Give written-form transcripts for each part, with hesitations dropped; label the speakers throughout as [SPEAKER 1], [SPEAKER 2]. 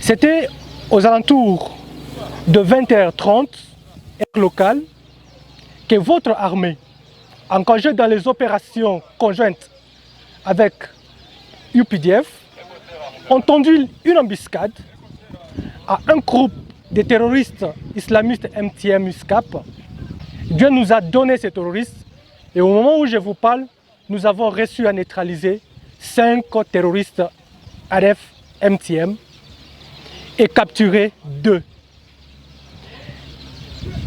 [SPEAKER 1] C'était aux alentours de 20h30, heure locale, que votre armée, engagée dans les opérations conjointes avec UPDF, ont tendu une embuscade à un groupe de terroristes islamistes MTM-USCAP. Dieu nous a donné ces terroristes et au moment où je vous parle, nous avons réussi à neutraliser 5 terroristes ADF MTM et capturé 2.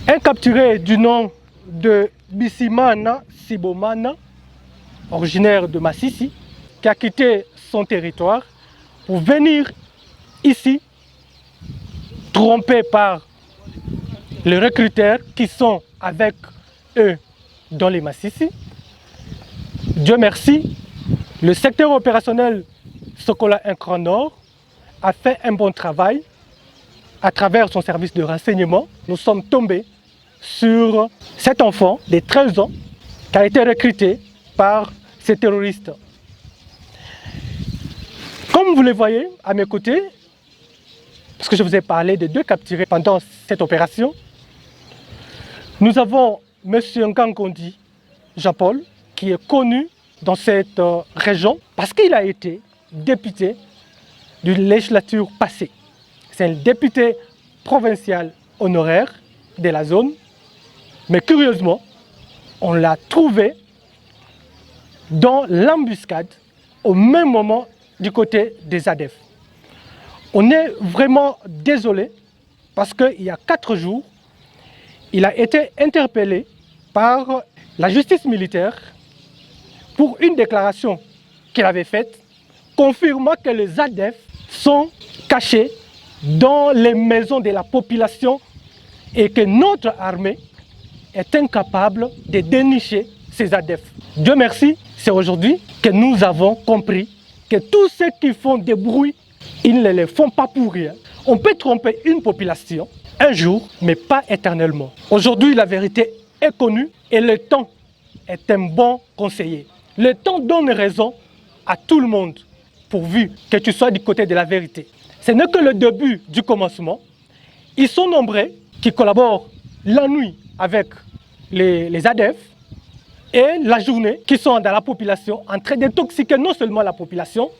[SPEAKER 1] Un capturé du nom de Bissimana Sibomana, originaire de Massissi, qui a quitté son territoire pour venir ici, trompé par les recruteurs qui sont avec eux dans les Massissi. Dieu merci, le secteur opérationnel Sokola Grand Nord a fait un bon travail à travers son service de renseignement. Nous sommes tombés sur cet enfant de 13 ans qui a été recruté par ces terroristes. Comme vous le voyez à mes côtés, parce que je vous ai parlé de 2 capturés pendant cette opération, nous avons M. Ngangondi Jean-Paul, qui est connu dans cette région parce qu'il a été député d'une législature passée. C'est un député provincial honoraire de la zone, mais curieusement, on l'a trouvé dans l'embuscade au même moment du côté des ADF. On est vraiment désolé parce qu'il y a 4 jours, il a été interpellé par la justice militaire pour une déclaration qu'il avait faite confirmant que les ADF sont cachés dans les maisons de la population et que notre armée est incapable de dénicher ces ADF. Dieu merci, c'est aujourd'hui que nous avons compris que tous ceux qui font des bruits, ils ne les font pas pour rien. On peut tromper une population un jour, mais pas éternellement. Aujourd'hui, la vérité est connue et le temps est un bon conseiller. Le temps donne raison à tout le monde, pourvu que tu sois du côté de la vérité. Ce n'est que le début du commencement. Ils sont nombreux qui collaborent la nuit avec les ADF et la journée qui sont dans la population en train d'intoxiquer non seulement la population,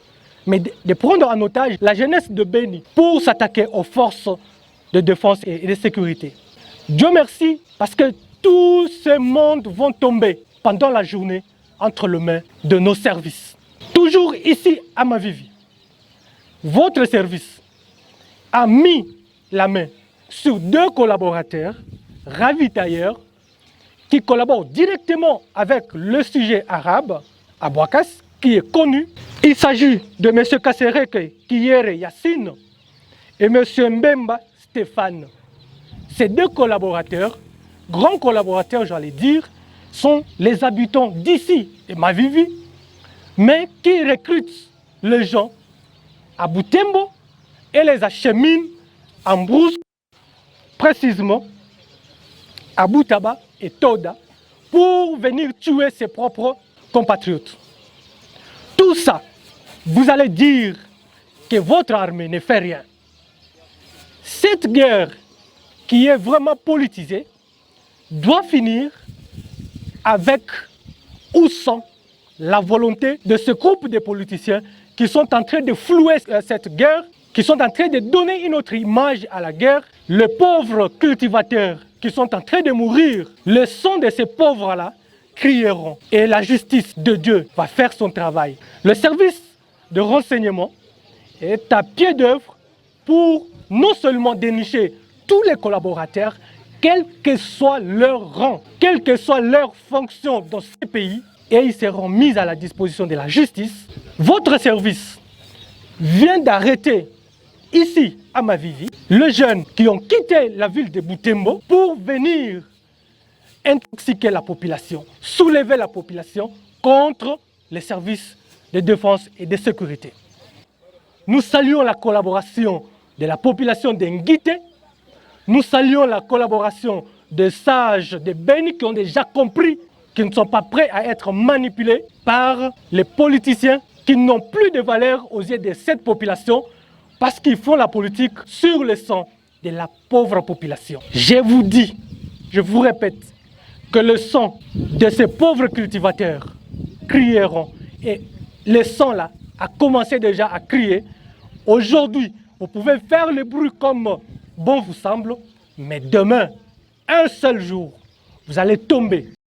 [SPEAKER 1] mais de prendre en otage la jeunesse de Béni pour s'attaquer aux forces de défense et de sécurité. Dieu merci parce que tout ce monde vont tomber pendant la journée entre les mains de nos services. Toujours ici à Mavivi, votre service a mis la main sur 2 collaborateurs ravitailleurs qui collaborent directement avec le sujet arabe, Abouakas, qui est connu. Il s'agit de M. Kassereke Kiyere Yassine et M. Mbemba Stéphane. Ces 2 collaborateurs, grands collaborateurs j'allais dire, sont les habitants d'ici et Mavivi, mais qui recrutent les gens à Butembo et les acheminent en brousse, précisément à Boutaba et Toda, pour venir tuer ses propres compatriotes. Tout ça, vous allez dire que votre armée ne fait rien. Cette guerre qui est vraiment politisée doit finir avec ou sans la volonté de ce groupe de politiciens qui sont en train de flouer cette guerre, qui sont en train de donner une autre image à la guerre. Les pauvres cultivateurs qui sont en train de mourir, le sang de ces pauvres-là crieront et la justice de Dieu va faire son travail. Le service de renseignement est à pied d'œuvre pour non seulement dénicher tous les collaborateurs, quel que soit leur rang, quelle que soit leur fonction dans ces pays, et ils seront mis à la disposition de la justice. Votre service vient d'arrêter ici à Mavivi les jeunes qui ont quitté la ville de Butembo pour venir intoxiquer la population, soulever la population contre les services de défense et de sécurité. Nous saluons la collaboration de la population d'Engité. Nous saluons la collaboration des sages de Béni qui ont déjà compris qu'ils ne sont pas prêts à être manipulés par les politiciens qui n'ont plus de valeur aux yeux de cette population parce qu'ils font la politique sur le sang de la pauvre population. Je vous dis, je vous répète, que le sang de ces pauvres cultivateurs crieront. Et le sang là a commencé déjà à crier. Aujourd'hui, vous pouvez faire le bruit comme bon vous semble, mais demain, un seul jour, vous allez tomber.